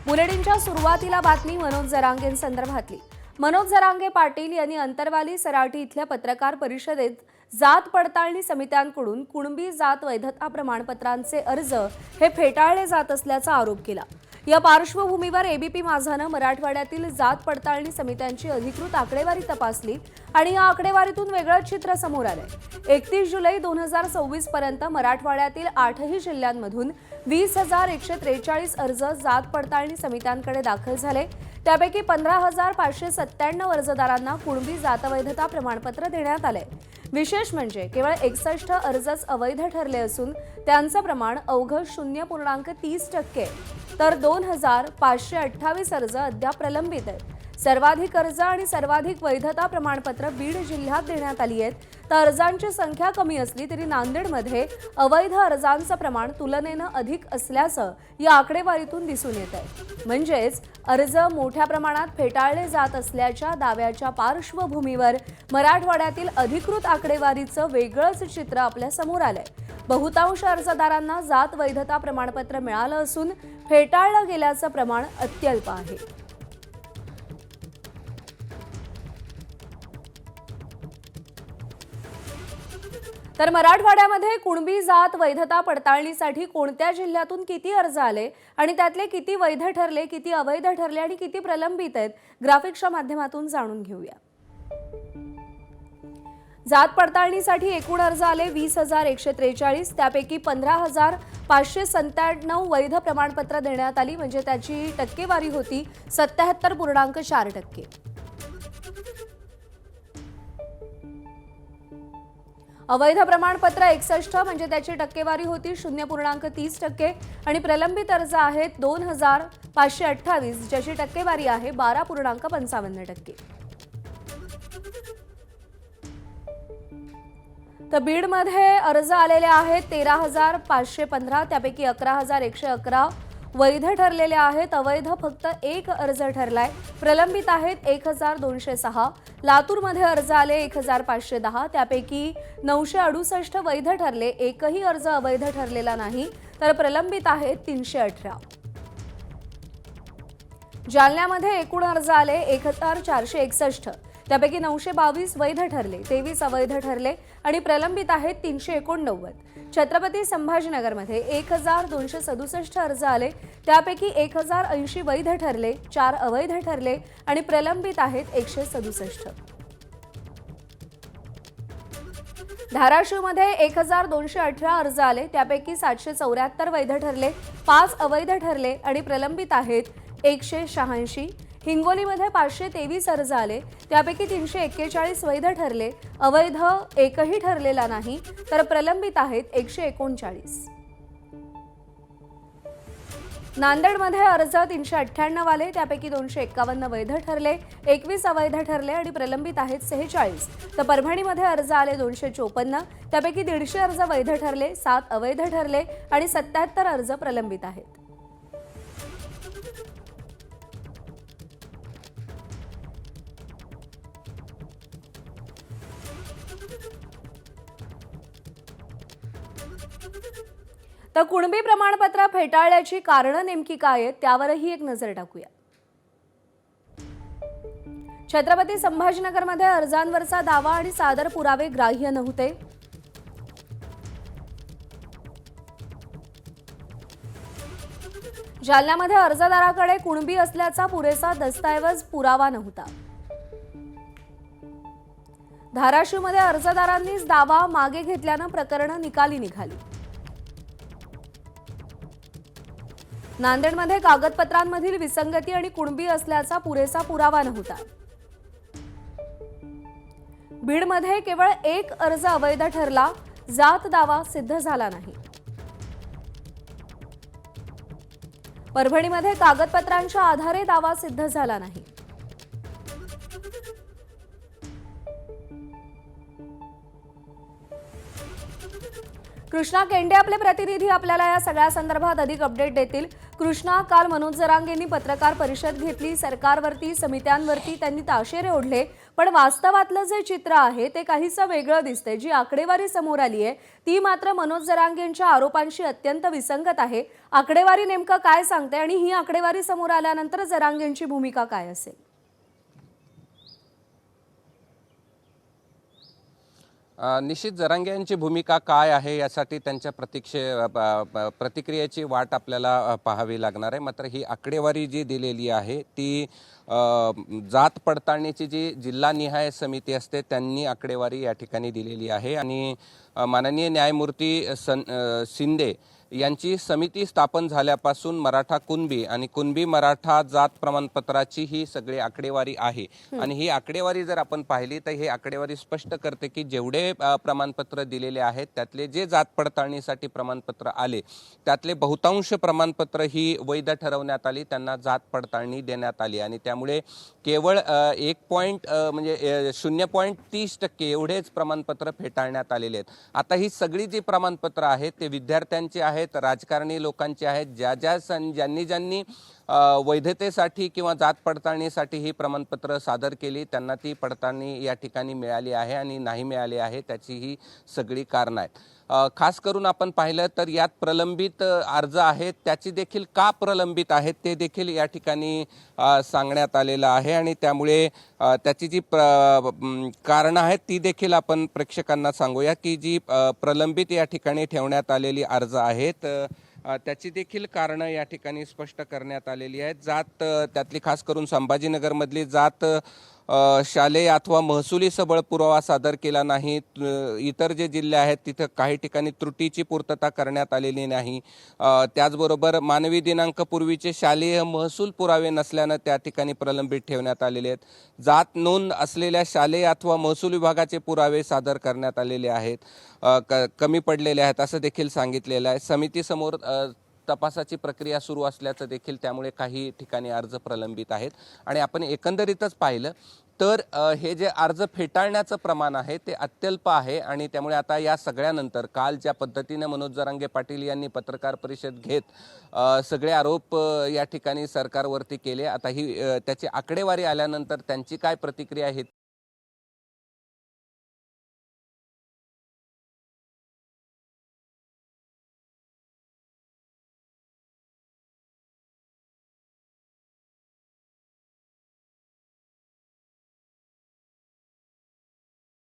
बुलेटिनच्या सुरुवातीला बातमी मनोज जरांगेंसंदर्भातली। मनोज जरांगे पाटील यांनी अंतरवाली सराटी इथल्या पत्रकार परिषदेत जात पडताळणी समित्यांकडून कुणबी जात वैधता प्रमाणपत्रांचे अर्ज हे फेटाळले जात असल्याचा आरोप केला। या पार्श्वभूमीवर एबीपी माझाने मराठवाड्यातील जात पडताळणी समित्यांची अधिकृत आकडेवारी तपासली आणि या आकडेवारीतून वेगळंच चित्र समोर आले। 31 जुलै 2024 पर्यंत मराठवाड्यातील 8ही जिल्ह्यांमधून 20,143 अर्ज जात पडताळणी समित्यांकडे दाखल झाले। त्यापैकी 15,597 अर्जदारांना कुणबी जातवैधता प्रमाणपत्र देण्यात आले। विशेष म्हणजे केवळ 61 अर्जच अवैध ठरले असून त्यांचे प्रमाण अवघं 0.30%, तर 2,528 अर्ज अद्याप प्रलंबित आहेत। सर्वाधिक अर्ज आणि सर्वाधिक वैधता प्रमाणपत्र बीड जिल्ह्यात देण्यात आली आहेत, तर अर्जांची संख्या कमी असली तरी नांदेडमध्ये अवैध अर्जांचे प्रमाण तुलनेने अधिक असल्याचं या आकडेवारीतून दिसून येत आहे। म्हणजेच अर्ज मोठ्या प्रमाणात फेटाळले जात असल्याच्या दाव्याच्या पार्श्वभूमीवर मराठवाड्यातील अधिकृत आकडेवारीचं वेगळंच चित्र आपल्या समोर आलंय। बहुतांश अर्जदारांना जात वैधता प्रमाणपत्र मिळालं असून फेटाळलं गेल्याचं प्रमाण अत्यल्प आहे। तर मराठवाड्यामध्ये कुणबी जात वैधता पडताळणीसाठी कोणत्या जिल्ह्यातून किती अर्ज आले आणि त्यातले किती वैध ठरले, किती अवैध ठरले आणि किती प्रलंबित आहेत, ग्राफिक्सच्या माध्यमातून जाणून घेऊया। जात पडताळणीसाठी एकूण अर्ज आले 20,143, त्यापैकी 15,597 वैध प्रमाणपत्र देण्यात आली, म्हणजे त्याची टक्केवारी होती 77.4%। अवैध प्रमाणपत्र 61, म्हणजे त्याची टक्केवारी होती 0.30% आणि प्रलंबित अर्ज आहेत 2,528, ज्याची टक्केवारी आहे 12.55%। तर बीडमध्ये अर्ज आलेले आहेत 13,515, त्यापैकी 11,111 वैध ठरलेले आहेत। अवैध फक्त एक अर्ज ठरलाय, प्रलंबित आहेत 1,206। लातूरमध्ये अर्ज आले 1,510, त्यापैकी 968 वैध ठरले, एकही अर्ज अवैध ठरलेला नाही, तर प्रलंबित आहेत 318। जालन्यामध्ये एकूण अर्ज आले 1,461, त्यापैकी 922 वैध ठरले, 23 अवैध ठरले आणि प्रलंबित आहेत 389। छत्रपती संभाजीनगरमध्ये 1,267 अर्ज आले, त्यापैकी 1,080 वैध ठरले, 4 अवैध ठरले आणि प्रलंबित आहेत 167। धाराशिवमध्ये 1,218 अर्ज आले, त्यापैकी 774 वैध ठरले, 5 अवैध ठरले आणि प्रलंबित आहेत 186। हिंगोलीमध्ये 523 अर्ज आले, त्यापैकी 341 वैध ठरले, अवैध एकही ठरलेला नाही, तर प्रलंबित आहेत 139। नांदेडमध्ये अर्ज 398 आले, त्यापैकी 251 वैध ठरले, 21 अवैध ठरले आणि प्रलंबित आहेत 46। तर परभणीमध्ये अर्ज आले 254, त्यापैकी 150 अर्ज वैध ठरले, 7 अवैध ठरले आणि 77 अर्ज प्रलंबित आहेत। तर कुणबी प्रमाणपत्र फेटाळल्याची कारणं नेमकी काय आहेत त्यावरही एक नजर टाकूया। छत्रपती संभाजीनगरमध्ये अर्जांवरचा दावा आणि सादर पुरावे ग्राह्य नव्हते। जालन्यामध्ये अर्जदाराकडे कुणबी असल्याचा पुरेसा दस्तऐवज पुरावा नव्हता। धाराशिवमध्ये अर्जदारांनीच दावा मागे घेतल्यानं प्रकरण निकाली निघाली। नांदेडमध्ये कागदपत्रांमधील विसंगती आणि कुणबी असल्याचा पुरेसा पुरावा नव्हता। बीडमध्ये केवळ एक अर्ज अवैध ठरला, जात दावा सिद्ध झाला नाही। परभणीमध्ये कागदपत्रांच्या आधारे दावा सिद्ध झाला नाही। कृष्णा केंडे आपले प्रतिनिधी आपल्याला या सगळ्या संदर्भात अधिक अपडेट देतील। कृष्णा, काल मनोज जरांगेंनी पत्रकार परिषद घेतली. सरकारवरती, समित्यांवरती त्यांनी ताशेरे ओढले, पण वास्तवातलं जे चित्र आहे ते काहीसं वेगळं दिसतंय. जी आकडेवारी समोर आली आहे ती मात्र मनोज जरांगेंच्या आरोपांशी अत्यंत विसंगत आहे. आकडेवारी नेमकं काय सांगते आणि ही आकडेवारी समोर आल्यानंतर जरांगेंची भूमिका काय असेल? निश्चित जरांगे यांची भूमिका काय आहे यासाठी त्यांच्या प्रतिक्रियेची वाट आपल्याला पाहावी लागणार आहे. मात्र ही आकडेवारी जी दिलेली आहे ती जात पडताळणीची जी जिल्हानिहाय समिती असते त्यांनी आकडेवारी या ठिकाणी दिलेली आहे. आणि माननीय न्यायमूर्ती शिंदे यांची समिती स्थापन झाल्यापासून मराठा कुणबी आणि कुणबी मराठा जात प्रमाणपत्राची ही सगळी आकडेवारी आहे. आणि ही आकडेवारी जर आपण पाहिली तर ही आकडेवारी स्पष्ट करते की जेवढे प्रमाणपत्र दिलेले आहेत त्यातले जे जात पडताळणीसाठी प्रमाणपत्र आले त्यातले बहुतांश प्रमाणपत्र ही वैध ठरवण्यात आली, त्यांना जात पडताळणी देण्यात आली. आणि त्यामुळे केवळ 0.30% एवढेच प्रमाणपत्र फेटाळण्यात आलेले आहेत. आता ही सगळी जी प्रमाणपत्र आहेत ते विद्यार्थ्यांची आहेत, राजकारणी लोकांचे आहेत, ज्यांनी वैधतेसाठी किंवा जात पडताळणीसाठी ही प्रमाणपत्र सादर केली त्यांना ती पडताळणी या ठिकाणी मिळाली आहे आणि नाही मिळाली आहे त्याची ही सगळी कारणं आहेत. खास करून आपण पाहिलं तर यात प्रलंबित अर्ज आहेत त्याची देखील का प्रलंबित आहेत ते देखील या ठिकाणी सांगण्यात आलेलं आहे. आणि त्यामुळे त्याची जी कारणं आहेत ती देखील आपण प्रेक्षकांना सांगूया की जी प्रलंबित या ठिकाणी ठेवण्यात आलेली अर्ज आहेत त्याची देखील कारणं या ठिकाणी स्पष्ट करण्यात आलेली आहेत. जात त्यातली खास करून संभाजीनगरमधली जात शालेय अथवा महसुली सबळ पुरावा सादर केला नाही. इतर जे जिल्हे आहेत तिथं काही ठिकाणी त्रुटीची पूर्तता करण्यात आलेली नाही. त्याचबरोबर मानवी दिनांकापूर्वीचे शालेय महसूल पुरावे नसल्यानं त्या ठिकाणी प्रलंबित ठेवण्यात आलेले आहेत. जात नोंद असलेल्या शालेय अथवा महसूल विभागाचे पुरावे सादर करण्यात आलेले आहेत, कमी पडलेले आहेत असं देखील सांगितलेलं आहे. समितीसमोर तपासाची प्रक्रिया सुरू असल्याचं देखील त्यामुळे काही ठिकाणी अर्ज प्रलंबित आहेत. आणि आपण एकंदरीतच पाहिलं तर हे जे अर्ज फेटाळण्याचं प्रमाण आहे ते अत्यल्प आहे. आणि त्यामुळे आता या सगळ्यानंतर काल ज्या पद्धतीने मनोज जरांगे पाटील यांनी पत्रकार परिषद घेत सगळे आरोप या ठिकाणी सरकारवरती केले, आता ही त्याची आकडेवारी आल्यानंतर त्यांची काय प्रतिक्रिया आहे